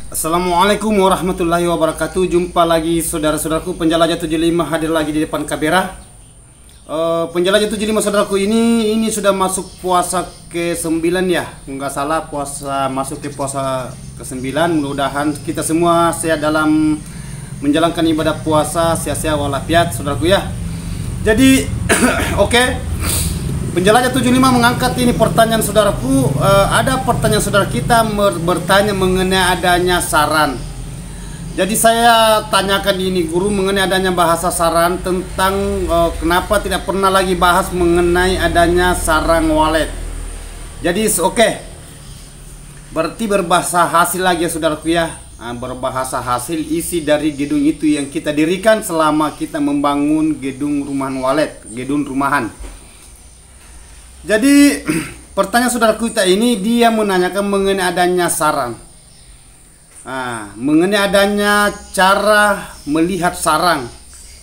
Assalamualaikum warahmatullahi wabarakatuh. Jumpa lagi saudara-saudaraku penjelajah 75 hadir lagi di depan kamera. Penjelajah 75 saudaraku, ini sudah masuk puasa ke-9 ya. Nggak salah, puasa masuk ke puasa ke-9. Mudah-mudahan kita semua sehat dalam menjalankan ibadah puasa, sehat-sehat walafiat saudaraku ya. Jadi oke. Penjelajah 75 mengangkat ini pertanyaan saudaraku. Ada pertanyaan saudara kita bertanya mengenai adanya saran. Jadi saya tanyakan ini guru mengenai adanya bahasa saran tentang kenapa tidak pernah lagi bahas mengenai adanya sarang walet. Jadi oke. Berarti berbahasa hasil lagi ya saudaraku ya. Berbahasa hasil isi dari gedung itu yang kita dirikan selama kita membangun gedung rumahan walet, gedung rumahan. Jadi pertanyaan saudaraku kita ini dia menanyakan mengenai adanya sarang, mengenai adanya cara melihat sarang,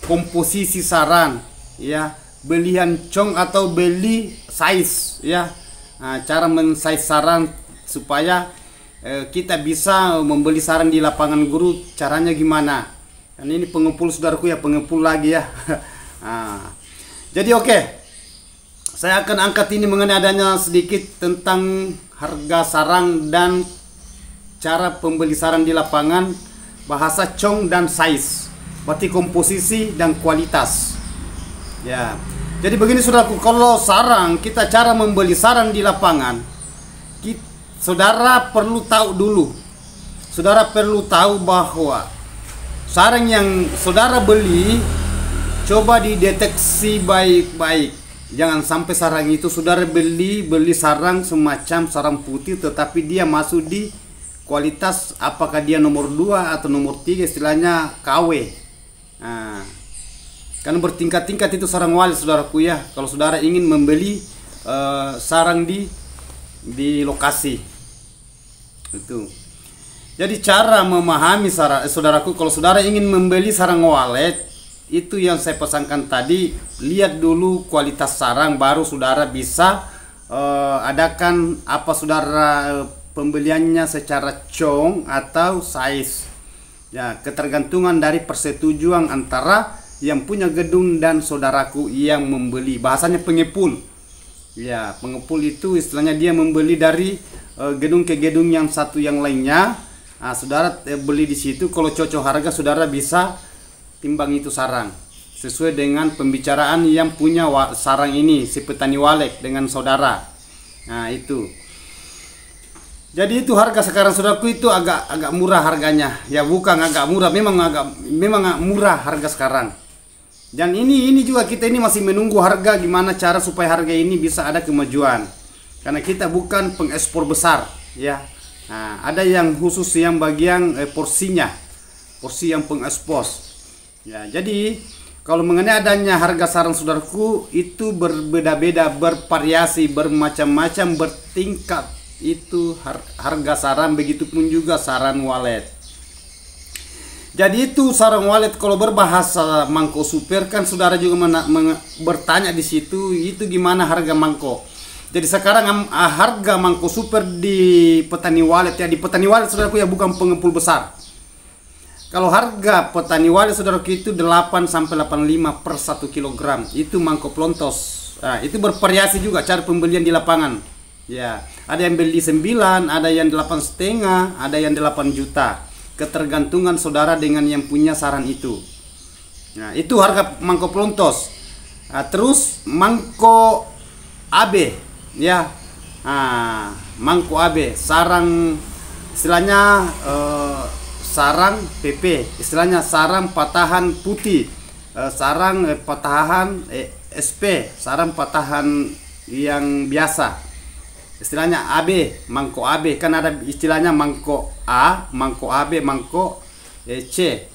komposisi sarang, ya, belian cong atau beli size, ya, cara men-size sarang supaya kita bisa membeli sarang di lapangan guru. Caranya gimana? Kan ini pengepul saudaraku ya, pengepul lagi ya. Jadi oke. Saya akan angkat ini mengenai adanya sedikit tentang harga sarang dan cara pembeli sarang di lapangan, bahasa cong dan size, berarti komposisi dan kualitas. Ya, jadi begini saudaraku, kalau sarang kita cara membeli sarang di lapangan, saudara perlu tahu dulu. Saudara perlu tahu bahwa sarang yang saudara beli coba dideteksi baik-baik. Jangan sampai sarang itu saudara beli sarang semacam sarang putih tetapi dia masuk di kualitas apakah dia nomor 2 atau nomor 3, istilahnya KW. Karena bertingkat-tingkat itu sarang walet saudaraku ya. Kalau saudara ingin membeli sarang di lokasi itu. Jadi cara memahami saudaraku, kalau saudara ingin membeli sarang walet, itu yang saya pesankan tadi, lihat dulu kualitas sarang baru saudara bisa adakan apa saudara pembeliannya secara cong atau size. Ya, ketergantungan dari persetujuan antara yang punya gedung dan saudaraku yang membeli. Bahasanya pengepul. Ya, pengepul itu istilahnya dia membeli dari gedung ke gedung yang satu yang lainnya. Saudara beli di situ, kalau cocok harga saudara bisa timbang itu sarang sesuai dengan pembicaraan yang punya sarang ini, si petani walet dengan saudara. Itu. Jadi itu harga sekarang saudaraku itu agak murah harganya. Ya bukan agak murah, memang murah harga sekarang. Dan ini juga kita ini masih menunggu harga, gimana cara supaya harga ini bisa ada kemajuan. Karena kita bukan pengekspor besar, ya. Ada yang khusus yang bagian porsinya, porsi yang pengekspor. Ya, jadi kalau mengenai adanya harga sarang saudaraku itu berbeda-beda, bervariasi, bermacam-macam, bertingkat itu harga sarang, begitupun juga sarang walet. Jadi itu sarang walet kalau berbahasa mangko super kan saudara juga bertanya di situ itu gimana harga mangko. Jadi sekarang harga mangko super di petani walet ya, di petani walet saudaraku ya, bukan pengepul besar. Kalau harga petani walet saudaraku itu 8 sampai 85 per 1 kg. Itu mangkok pelontos. Itu bervariasi juga cara pembelian di lapangan. Ya, ada yang beli 9, ada yang 8,5, ada yang 8 juta. Ketergantungan saudara dengan yang punya saran itu. Nah, itu harga mangkok pelontos. Terus mangkok AB ya. Mangkok AB, sarang istilahnya sarang PP, istilahnya sarang patahan putih, sarang patahan SP, sarang patahan yang biasa, istilahnya AB, mangkok AB. Kan ada istilahnya mangkok A, mangkok AB, mangkok C.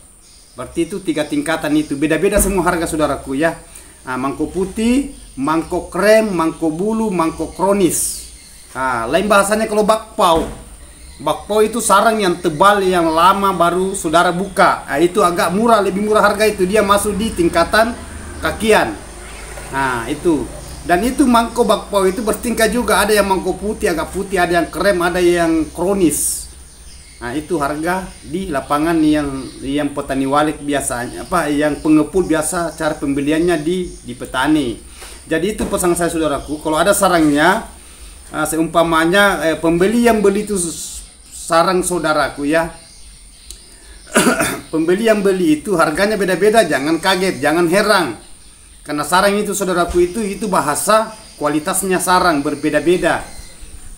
Berarti itu 3 tingkatan itu, beda-beda semua harga saudaraku ya. Mangkok putih, mangkok krem, mangkok bulu, mangkok kronis. Lain bahasanya kalau bakpao. Bakpao itu sarang yang tebal, yang lama baru saudara buka. Itu agak murah, lebih murah harga itu. Dia masuk di tingkatan kakian. Itu. Dan itu mangkok bakpao itu bertingkat juga. Ada yang mangkok putih, agak putih, ada yang krem, ada yang kronis. Nah, itu harga di lapangan yang petani walet biasanya yang pengepul biasa cara pembeliannya di petani. Jadi itu pesan saya saudaraku, kalau ada sarangnya seumpamanya pembeli yang beli itu sarang saudaraku ya. Pembeli yang beli itu harganya beda-beda, jangan kaget, jangan heran. Karena sarang itu saudaraku itu bahasa kualitasnya sarang berbeda-beda.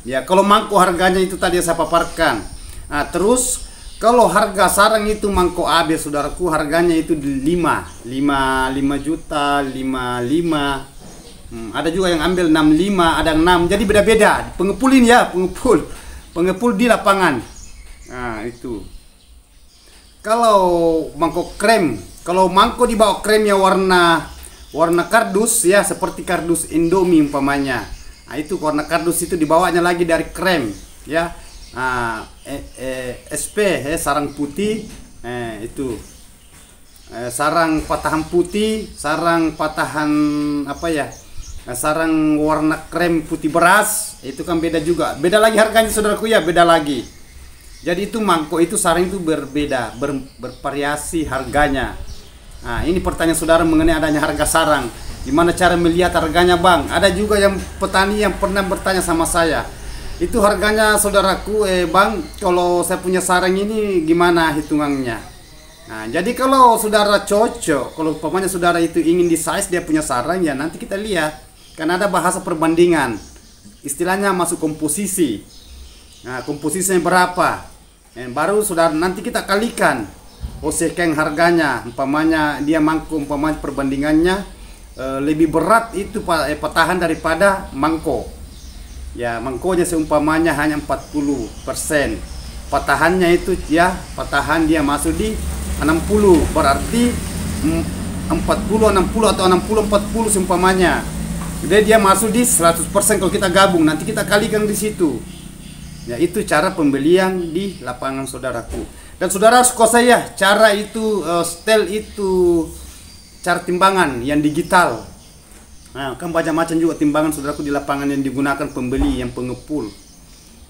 Ya, kalau mangkok harganya itu tadi saya paparkan. Nah, terus kalau harga sarang itu mangkok AB saudaraku harganya itu 5 juta, 55. Ada juga yang ambil 65, ada yang 6. Jadi beda-beda. Pengepulin ya, pengepul di lapangan. Nah, itu. Kalau mangkok krem, kalau mangkok di bawah kremnya warna kardus ya, seperti kardus Indomie umpamanya. Nah, itu warna kardus itu dibawanya lagi dari krem ya. SP sarang putih, itu sarang patahan putih, sarang patahan sarang warna krem putih beras, itu kan beda juga, beda lagi harganya saudaraku ya, beda lagi. Jadi itu mangkok itu sarang itu berbeda, bervariasi harganya. Nah, ini pertanyaan saudara mengenai adanya harga sarang, gimana cara melihat harganya bang? Ada juga yang petani yang pernah bertanya sama saya, itu harganya saudaraku bang, kalau saya punya sarang ini gimana hitungannya? Nah, jadi kalau saudara cocok, kalau umpamanya saudara itu ingin di size dia punya sarang ya, nanti kita lihat, kan ada bahasa perbandingan, istilahnya masuk komposisi. Nah, komposisinya berapa, baru saudara nanti kita kalikan sekeng harganya, umpamanya dia mangkok, umpamanya perbandingannya lebih berat itu patahan daripada mangkok. Ya, mangkoknya seumpamanya hanya 40%, patahannya itu ya, patahan dia masuk di 60, berarti 40 60 atau 60 40 seumpamanya. Jadi dia masuk di 100% kalau kita gabung, nanti kita kalikan di situ. Ya, itu cara pembelian di lapangan saudaraku. Dan saudara suka saya cara itu setel itu cara timbangan yang digital. Nah, kan macam-macam juga timbangan saudaraku di lapangan yang digunakan pembeli yang pengepul.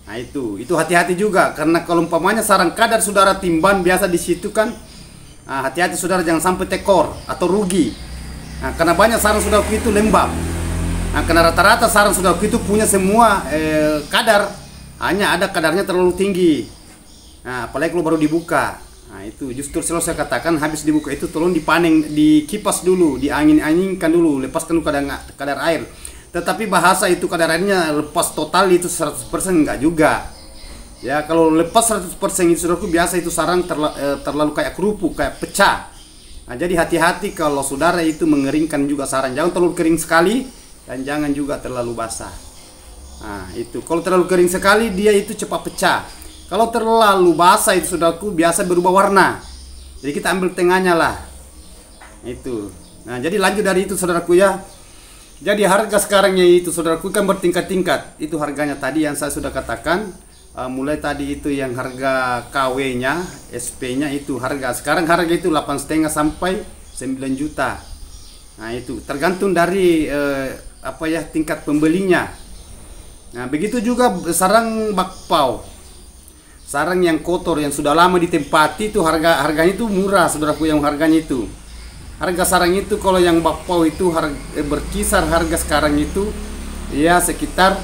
Nah, itu hati-hati juga, karena kalau umpamanya sarang kadar saudara timbang biasa di situ kan, hati-hati saudara jangan sampai tekor atau rugi. Nah, karena banyak sarang saudaraku itu lembab. Nah, karena rata-rata sarang saudaraku itu punya semua kadar, hanya ada kadarnya terlalu tinggi. Nah, apalagi kalau baru dibuka. Nah, itu justru selalu saya katakan habis dibuka itu tolong dipanen, dikipas dulu, diangin-anginkan dulu, lepaskan kadar air. Tetapi bahasa itu kadar airnya lepas total itu 100% enggak juga. Ya, kalau lepas 100% itu saudaraku biasa itu sarang terlalu kayak kerupuk, kayak pecah. Nah, jadi hati-hati kalau saudara itu mengeringkan juga sarang. Jangan terlalu kering sekali dan jangan juga terlalu basah. Nah, itu kalau terlalu kering sekali dia itu cepat pecah. Kalau terlalu basah itu saudaraku biasa berubah warna. Jadi kita ambil tengahnya lah. Itu. Nah, jadi lanjut dari itu saudaraku ya. Jadi harga sekarangnya itu saudaraku kan bertingkat-tingkat. Itu harganya tadi yang saya sudah katakan. Mulai tadi itu yang harga KW-nya, SP-nya itu harga. Sekarang harga itu 8,5 sampai 9 juta. Nah, itu tergantung dari tingkat pembelinya. Nah, begitu juga sarang bakpao. Sarang yang kotor yang sudah lama ditempati itu harganya itu murah saudaraku, yang harganya itu. Harga sarang itu kalau yang bakpao itu berkisar harga sekarang itu ya sekitar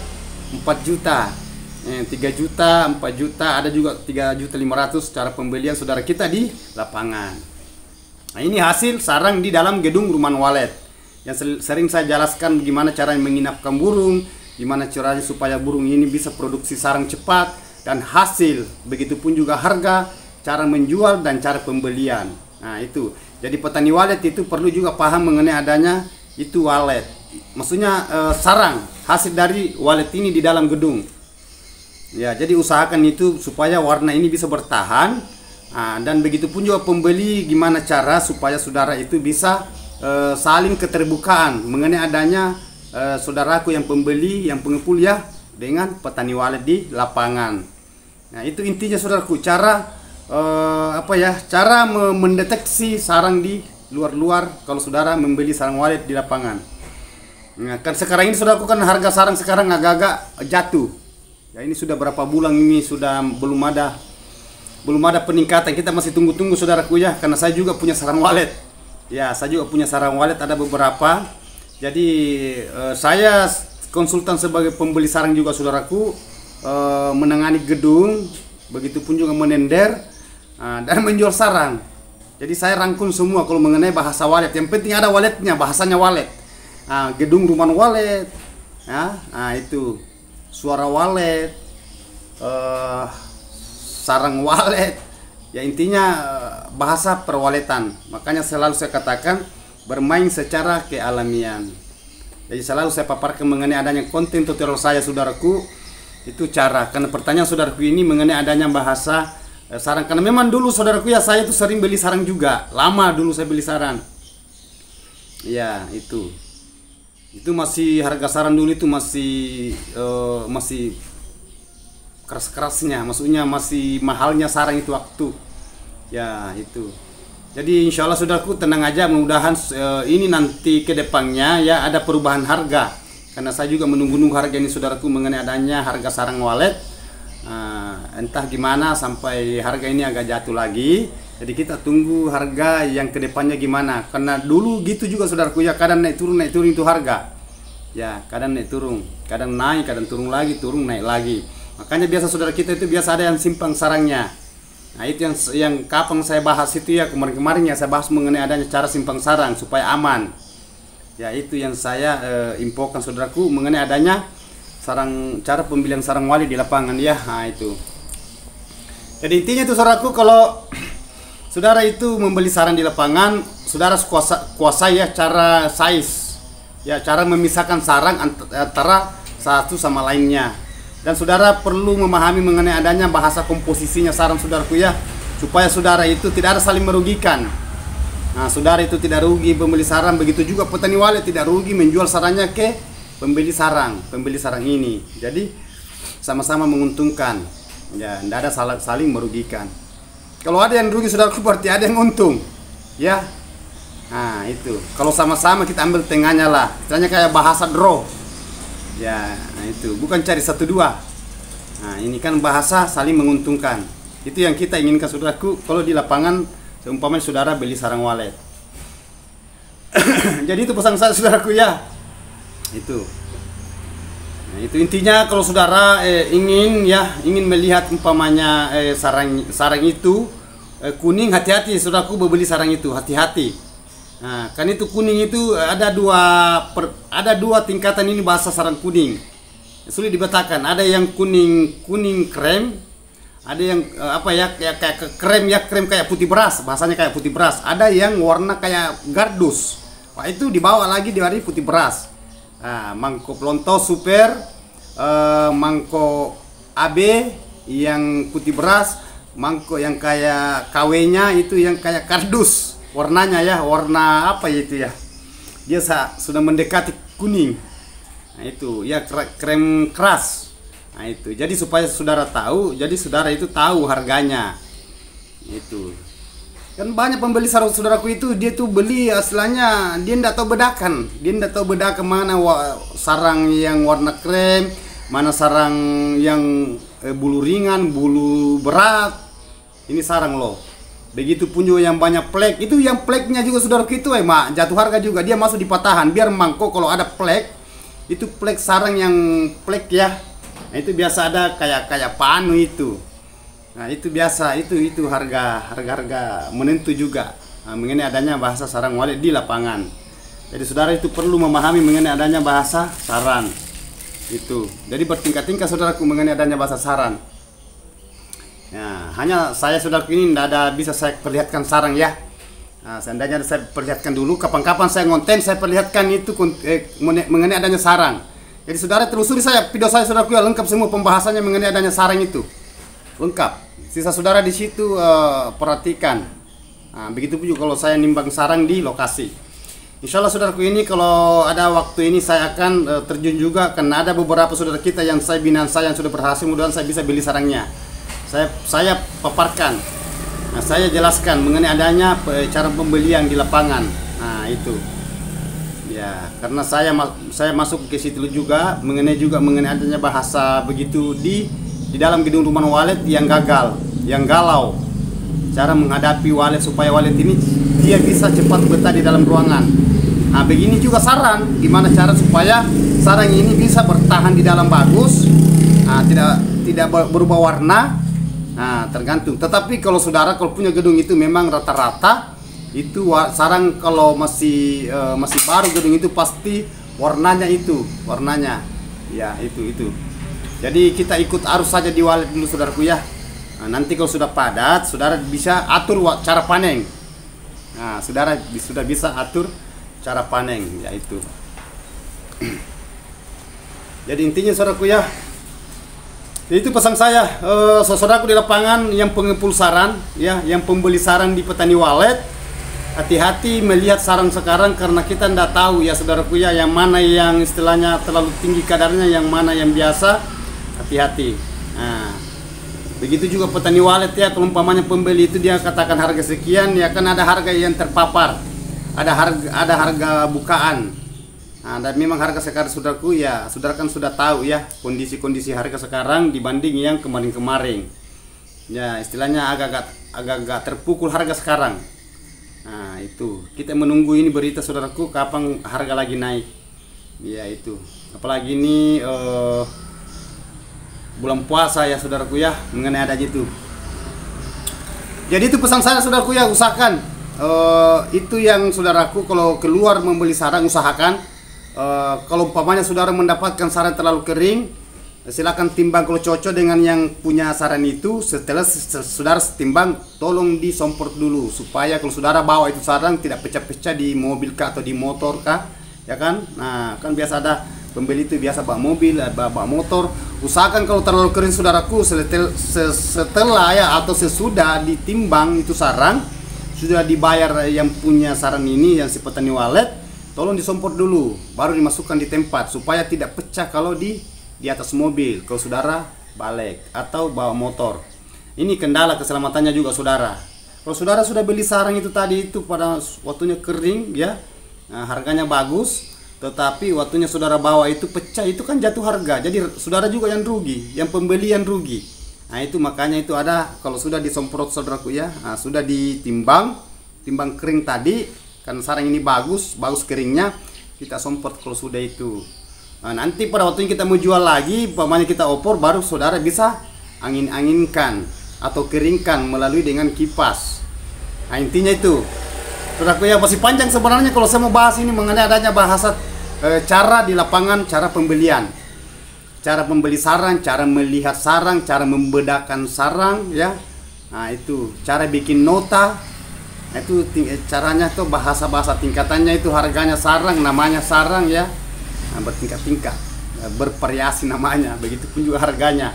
4 juta. 3 juta, 4 juta, ada juga 3.500.000 cara pembelian saudara kita di lapangan. Nah, ini hasil sarang di dalam gedung rumah walet. Yang sering saya jelaskan gimana cara menginapkan burung, gimana caranya supaya burung ini bisa produksi sarang cepat dan hasil, begitupun juga harga, cara menjual dan cara pembelian. Nah, itu. Jadi petani walet itu perlu juga paham mengenai adanya itu walet. Maksudnya sarang hasil dari walet ini di dalam gedung. Ya, jadi usahakan itu supaya warna ini bisa bertahan. Dan begitupun juga pembeli gimana cara supaya saudara itu bisa saling keterbukaan mengenai adanya saudaraku yang pembeli, yang pengepul ya, dengan petani walet di lapangan. Nah, itu intinya saudaraku, cara cara mendeteksi sarang di luar-luar kalau saudara membeli sarang walet di lapangan. Nah, kan sekarang ini saudaraku kan harga sarang sekarang agak-agak jatuh. Ya, ini sudah berapa bulan ini sudah belum ada belum ada peningkatan. Kita masih tunggu-tunggu saudaraku ya, karena saya juga punya sarang walet. Ya, saya juga punya sarang walet, ada beberapa. Jadi saya konsultan sebagai pembeli sarang juga saudaraku, menangani gedung, begitupun juga menender dan menjual sarang. Jadi saya rangkum semua kalau mengenai bahasa walet. Yang penting ada waletnya, bahasanya walet. Gedung rumah walet, ya, itu suara walet, sarang walet. Ya intinya bahasa perwaletan. Makanya selalu saya katakan bermain secara kealamian. Jadi selalu saya paparkan mengenai adanya konten tutorial saya saudaraku. Itu cara, karena pertanyaan saudaraku ini mengenai adanya bahasa sarang, karena memang dulu saudaraku ya saya itu sering beli sarang juga, lama dulu saya beli sarang. Ya itu masih harga sarang dulu itu masih keras-kerasnya, maksudnya masih mahalnya sarang itu waktu. Ya itu. Jadi insya Allah saudaraku tenang aja, mudah-mudahan ini nanti ke depannya ya ada perubahan harga, karena saya juga menunggu-nunggu harga ini saudaraku mengenai adanya harga sarang walet. Entah gimana sampai harga ini agak jatuh lagi. Jadi kita tunggu harga yang kedepannya gimana, karena dulu gitu juga saudaraku ya, kadang naik turun itu harga ya, kadang naik turun, kadang naik, kadang turun lagi, turun naik lagi. Makanya biasa saudara kita itu biasa ada yang simpang sarangnya. Nah itu yang kapan saya bahas itu ya, kemarin ya saya bahas mengenai adanya cara simpang sarang supaya aman ya. Itu yang saya infokan saudaraku mengenai adanya cara pembelian sarang wali di lapangan ya. Nah itu. Jadi intinya itu saudaraku, kalau saudara itu membeli sarang di lapangan, saudara kuasai ya cara size, ya cara memisahkan sarang antara satu sama lainnya. Dan saudara perlu memahami mengenai adanya bahasa komposisinya sarang saudaraku ya, supaya saudara itu tidak ada saling merugikan. Nah saudara itu tidak rugi pembeli sarang, begitu juga petani walet tidak rugi menjual sarangnya ke pembeli sarang ini. Jadi sama-sama menguntungkan ya, tidak ada saling merugikan. Kalau ada yang rugi saudaraku berarti ada yang untung ya. Nah itu kalau sama-sama kita ambil tengahnya lah, istilahnya kayak bahasa draw ya. Nah itu bukan cari 1-2. Nah ini kan bahasa saling menguntungkan. Itu yang kita inginkan saudaraku kalau di lapangan seumpamanya saudara beli sarang walet. Jadi itu pesan saya saudaraku ya. Itu. Nah, itu intinya kalau saudara ingin melihat umpamanya sarang itu kuning, hati-hati saudaraku beli sarang itu, hati-hati. Nah, kan itu kuning itu ada dua tingkatan ini bahasa sarang kuning. Sulit dibedakan. Ada yang kuning krem, ada yang kayak krem kayak putih beras, bahasanya kayak putih beras. Ada yang warna kayak gardus. Wah, itu dibawa lagi dari putih beras. Mangkok Lonto Super, mangkok AB yang putih beras, mangkok yang kayak KW-nya itu yang kayak kardus warnanya ya, warna apa itu ya, dia sudah mendekati kuning. Nah itu ya krem keras. Nah itu jadi supaya saudara tahu, jadi saudara itu tahu harganya. Itu kan banyak pembeli sarang saudaraku itu, dia tuh beli aslinya dia tidak tahu bedakan mana sarang yang warna krem, mana sarang yang bulu ringan, bulu berat. Ini sarang loh. Begitu pun juga yang banyak plek, itu yang pleknya juga saudaraku itu jatuh harga juga, dia masuk di patahan. Biar mangkok kalau ada plek, itu plek sarang yang plek ya. Nah itu biasa ada kayak panu itu. Nah itu biasa, itu harga menentu juga mengenai adanya bahasa sarang walet di lapangan. Jadi saudara itu perlu memahami mengenai adanya bahasa sarang itu. Jadi bertingkat-tingkat saudaraku mengenai adanya bahasa sarang. Nah, hanya saya saudaraku ini tidak ada bisa saya perlihatkan sarang ya. Nah, seandainya saya perlihatkan dulu, kapan-kapan saya ngonten saya perlihatkan itu mengenai adanya sarang. Jadi saudara telusuri video saya saudaraku ya, lengkap semua pembahasannya mengenai adanya sarang itu. Lengkap. Sisa saudara di situ perhatikan. Nah, begitu pun juga kalau saya nimbang sarang di lokasi. Insya Allah saudaraku ini kalau ada waktu ini saya akan terjun juga, karena ada beberapa saudara kita yang saya binaan yang sudah berhasil, mudah-mudahan saya bisa beli sarangnya. Saya paparkan. Nah, saya jelaskan mengenai adanya cara pembelian di lapangan. Nah, itu. Ya, karena saya masuk ke situ juga mengenai adanya bahasa begitu di dalam gedung rumah walet yang gagal yang galau, cara menghadapi walet supaya walet ini dia bisa cepat betah di dalam ruangan. Nah, begini juga saran, gimana cara supaya sarang ini bisa bertahan di dalam bagus, nah, tidak berubah warna. Nah, tergantung. Tetapi kalau saudara kalau punya gedung itu memang rata-rata itu sarang kalau masih baru gedung itu pasti warnanya ya itu. Jadi kita ikut arus saja di walet dulu saudaraku ya. Nah, nanti kalau sudah padat, saudara bisa atur cara panen. Nah, saudara sudah bisa atur cara panen, yaitu. Jadi intinya saudaraku ya, itu pesan saya, saudaraku di lapangan yang pengepul saran, ya, yang pembeli saran di petani walet, hati-hati melihat saran sekarang karena kita tidak tahu ya saudaraku ya, yang mana yang istilahnya terlalu tinggi kadarnya, yang mana yang biasa, hati-hati. Nah, begitu juga petani walet ya, kalau umpamanya pembeli itu dia katakan harga sekian, ya kan ada harga yang terpapar, ada harga bukaan. Nah, dan memang harga sekarang saudaraku ya, saudara kan sudah tahu ya kondisi harga sekarang dibanding yang kemarin-kemarin. Ya, istilahnya agak terpukul harga sekarang. Nah, itu kita menunggu ini berita saudaraku kapan harga lagi naik. Ya itu. Apalagi ini bulan puasa ya saudaraku ya, mengenai adanya itu. Jadi itu pesan saya saudaraku ya, usahakan itu yang saudaraku kalau keluar membeli sarang usahakan kalau umpamanya saudara mendapatkan sarang terlalu kering, silakan timbang kalau cocok dengan yang punya saran itu. Setelah saudara timbang, tolong disemprot dulu supaya kalau saudara bawa itu sarang tidak pecah-pecah di mobil kah atau di motor kah, ya kan? Nah, kan biasa ada pembeli itu biasa bawa mobil, bawa motor. Usahakan kalau terlalu kering saudaraku, setelah ya atau sesudah ditimbang itu sarang, sudah dibayar yang punya sarang ini yang si petani walet, tolong disemprot dulu, baru dimasukkan di tempat supaya tidak pecah kalau di atas mobil kalau saudara balik atau bawa motor. Ini kendala keselamatannya juga saudara. Kalau saudara sudah beli sarang itu tadi itu pada waktunya kering ya, nah, harganya bagus, tetapi waktunya saudara bawa itu pecah, itu kan jatuh harga. Jadi saudara juga yang rugi, yang pembeli yang rugi. Nah, itu makanya itu ada kalau sudah disemprot saudaraku ya, nah, sudah timbang kering tadi, kan sarang ini bagus keringnya, kita semprot kalau sudah itu. Nah, nanti pada waktunya kita mau jual lagi, umpamanya kita opor, baru saudara bisa anginkan atau keringkan melalui dengan kipas. Nah, intinya itu. Saudaraku ya, masih panjang sebenarnya kalau saya mau bahas ini mengenai adanya bahasa cara di lapangan, cara pembelian. Cara membeli sarang, cara melihat sarang, cara membedakan sarang ya. Nah, itu cara bikin nota. Itu caranya tuh bahasa tingkatannya itu harganya sarang, namanya sarang ya. Nah, bertingkat-tingkat, bervariasi namanya, begitu pun juga harganya,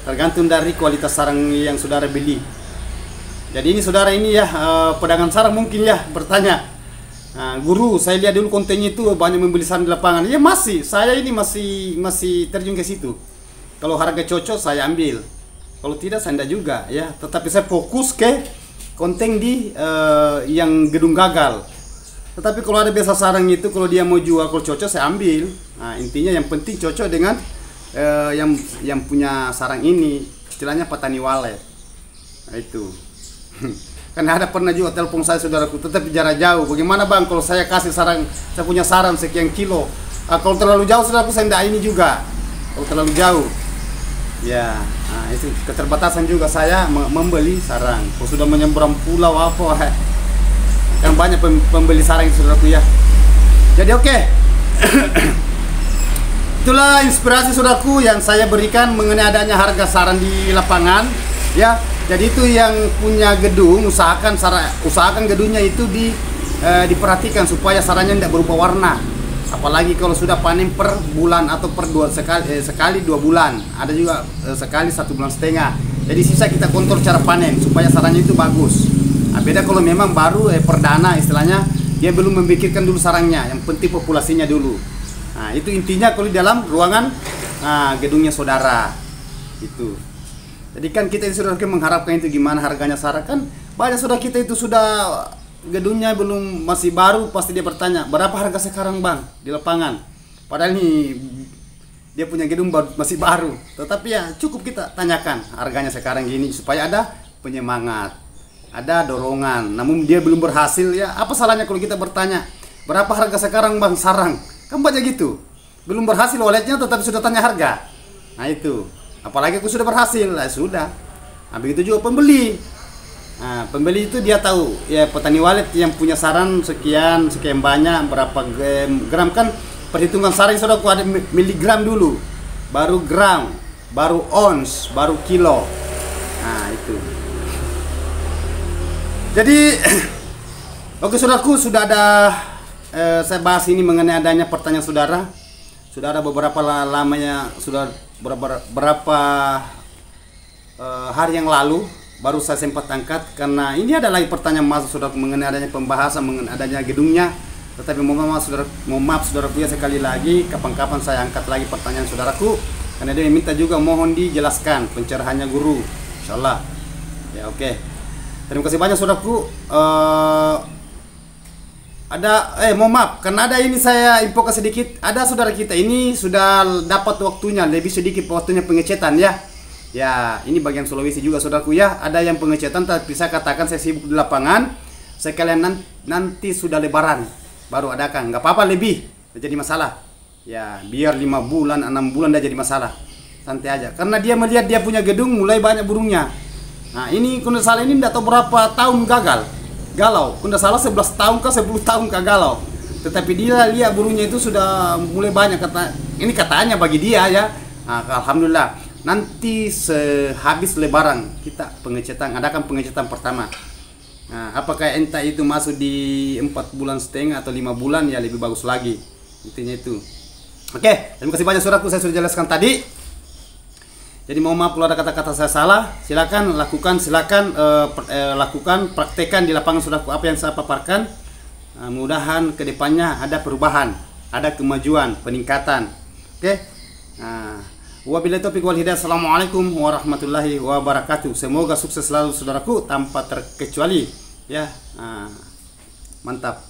tergantung dari kualitas sarang yang saudara beli. Jadi ini saudara ini ya, pedagang sarang mungkin ya bertanya, nah, guru saya lihat dulu kontennya itu banyak membeli sarang di lapangan. Ya saya ini masih terjun ke situ. Kalau harga cocok saya ambil, kalau tidak saya tidak juga ya. Tetapi saya fokus ke konten di yang gedung gagal. Tetapi kalau ada biasa sarang itu, kalau dia mau jual, kalau cocok saya ambil. Nah, intinya yang penting cocok dengan yang punya sarang ini, istilahnya petani walet. Nah, itu. Karena ada pernah juga telepon saya saudaraku, tetapi jarak jauh. Bagaimana bang kalau saya kasih sarang, saya punya sarang sekian kilo. Nah, kalau terlalu jauh saudaraku saya tidak ini juga. Kalau terlalu jauh, ya, nah, itu keterbatasan juga saya membeli sarang. Kalau sudah menyeberang pulau apa, kan banyak pembeli sarang saudaraku ya. Jadi oke. Itulah inspirasi saudaraku yang saya berikan mengenai adanya harga sarang di lapangan ya. Jadi itu yang punya gedung, usahakan gedungnya itu diperhatikan supaya sarangnya tidak berubah warna. Apalagi kalau sudah panen per bulan atau per sekali 2 bulan, ada juga sekali 1,5 bulan. Jadi sisa kita kontrol cara panen supaya sarangnya itu bagus. Nah, beda kalau memang baru perdana istilahnya, dia belum memikirkan dulu sarangnya, yang penting populasinya dulu. Nah, itu intinya kalau di dalam ruangan gedungnya saudara itu. Jadi kan kita saudara mengharapkan itu gimana harganya sarang, kan banyak saudara kita itu sudah gedungnya belum masih baru, pasti dia bertanya berapa harga sekarang bang di lapangan, padahal ini dia punya gedung masih baru. Tetapi ya cukup kita tanyakan harganya sekarang gini supaya ada penyemangat, ada dorongan. Namun dia belum berhasil, ya apa salahnya kalau kita bertanya, berapa harga sekarang bang sarang? Kan banyak gitu. Belum berhasil walletnya tetapi sudah tanya harga. Nah itu. Apalagi aku sudah berhasil, lah sudah. Nah, begitu juga pembeli. Nah, pembeli itu dia tahu, ya petani wallet yang punya saran sekian banyak, berapa gram kan, perhitungan saran sudah aku ada miligram dulu, baru gram, baru ons, baru kilo. Nah itu. Jadi oke saudaraku, sudah ada saya bahas ini mengenai adanya pertanyaan saudara. Sudah ada beberapa lamanya, sudah berapa hari yang lalu baru saya sempat angkat, karena ini adalah pertanyaan masuk saudara mengenai adanya pembahasan mengenai adanya gedungnya. Tetapi mohon maaf saudaraku ya, sekali lagi kapan-kapan saya angkat lagi pertanyaan saudaraku, karena dia minta juga mohon dijelaskan pencerahannya guru, insyaallah ya. Oke, terima kasih banyak saudaraku. Mohon maaf karena ada ini saya infokan sedikit, ada saudara kita ini sudah dapat waktunya lebih sedikit waktunya pengecetan ya. Ya, ini bagian Sulawesi juga saudaraku ya. Ada yang pengecetan, tapi saya katakan saya sibuk di lapangan. Sekalian nanti sudah lebaran baru adakan. Nggak apa-apa lebih, jadi masalah. Ya, biar 5 bulan, 6 bulan dah jadi masalah. Santai aja. Karena dia melihat dia punya gedung mulai banyak burungnya. Nah, ini kalau salah ini enggak tahu berapa tahun galau. Kalau salah 11 tahun ke 10 tahun galau. Tetapi dia lihat burungnya itu sudah mulai banyak, ini katanya bagi dia ya. Nah, alhamdulillah. Nanti sehabis lebaran kita adakan pengecetan pertama. Nah, apakah entah itu masuk di 4,5 bulan atau 5 bulan, ya lebih bagus lagi. Intinya itu. Oke, terima kasih banyak saudaraku, saya sudah jelaskan tadi. Jadi mohon maaf kalau ada kata-kata saya salah. Silakan lakukan, lakukan, praktekkan di lapangan saudaraku apa yang saya paparkan. Mudah-mudahan kedepannya ada perubahan, ada kemajuan, peningkatan. Oke. Wabillahi taufiq wal hidayah. Assalamualaikum warahmatullahi wabarakatuh. Semoga sukses selalu saudaraku tanpa terkecuali ya. Mantap.